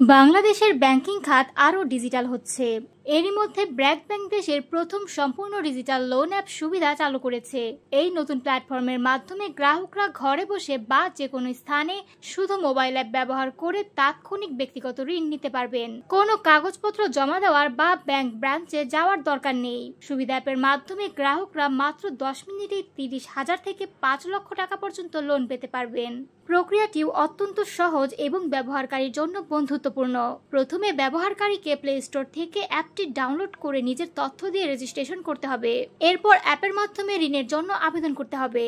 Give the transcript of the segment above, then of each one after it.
বাংলাদেশের ব্যাংকিং খাত আরও ডিজিটাল হচ্ছে। এরই মধ্যে ব্র্যাক ব্যাংক দেশের প্রথম সম্পূর্ণ ডিজিটাল লোন অ্যাপ সুবিধা চালু করেছে। এই নতুন প্ল্যাটফর্মের মাধ্যমে গ্রাহকরা ঘরে বসে বা যে কোনো স্থানে শুধু মোবাইল অ্যাপ ব্যবহার করে তাৎক্ষণিক ব্যক্তিগত ঋণ নিতে পারবেন। কোনো কাগজপত্র জমা দেওয়ার বা ব্যাংক ব্রাঞ্চে যাওয়ার দরকার নেই। সুবিধা অ্যাপের মাধ্যমে গ্রাহকরা মাত্র 10 মিনিটেই 30,000 থেকে 5 লক্ষ টাকা পর্যন্ত লোন পেতে পারবেন। প্রক্রিয়াটিও অত্যন্ত সহজ এবং ব্যবহারকারীর জন্য বন্ধুত্বপূর্ণ। প্রথমে ব্যবহারকারীকে প্লে স্টোর থেকে অ্যাপটি ডাউনলোড করে নিজের তথ্য দিয়ে রেজিস্ট্রেশন করতে হবে। এরপর অ্যাপের মাধ্যমে ঋণের জন্য আবেদন করতে হবে।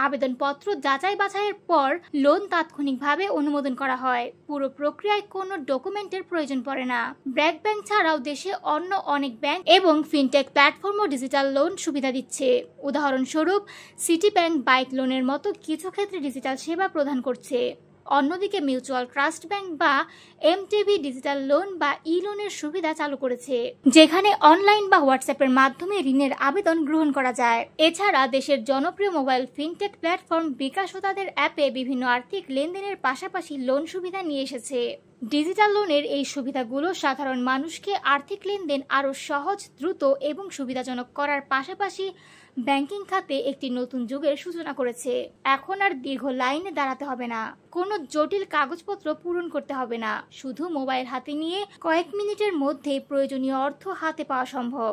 আবেদনপত্র যাচাই বাছাইয়ের পর লোন তাৎক্ষণিকভাবে অনুমোদন করা হয়। পুরো প্রক্রিয়ায় কোনো ডকুমেন্টের প্রয়োজন পড়ে না। ব্র্যাক ব্যাংক ছাড়াও দেশে অন্য অনেক ব্যাংক এবং ফিনটেক প্ল্যাটফর্মও ডিজিটাল লোন সুবিধা দিচ্ছে। উদাহরণস্বরূপ সিটি ব্যাংক বাইক লোনের মতো কিছু ক্ষেত্রে ডিজিটাল সেবা প্রদান করছে। অন্যদিকে মিউচুয়াল ট্রাস্ট ব্যাংক বা এমটিবি ডিজিটাল লোন বা ই লোনের সুবিধা চালু করেছে, যেখানে অনলাইন বা হোয়াটসঅ্যাপের মাধ্যমে ঋণের আবেদন গ্রহণ করা যায়। এছাড়া দেশের জনপ্রিয় মোবাইল ফিনটেক প্ল্যাটফর্ম বিকাশও তাদের অ্যাপে বিভিন্ন আর্থিক লেনদেনের পাশাপাশি লোন সুবিধা নিয়ে এসেছে। ডিজিটাল লোনের এই সুবিধাগুলো সাধারণ মানুষকে আর্থিক লেনদেন আরও সহজ, দ্রুত এবং সুবিধাজনক করার পাশাপাশি ব্যাংকিং খাতে একটি নতুন যুগের সূচনা করেছে। এখন আর দীর্ঘ লাইনে দাঁড়াতে হবে না, কোনো জটিল কাগজপত্র পূরণ করতে হবে না। শুধু মোবাইল হাতে নিয়ে কয়েক মিনিটের মধ্যে প্রয়োজনীয় অর্থ হাতে পাওয়া সম্ভব।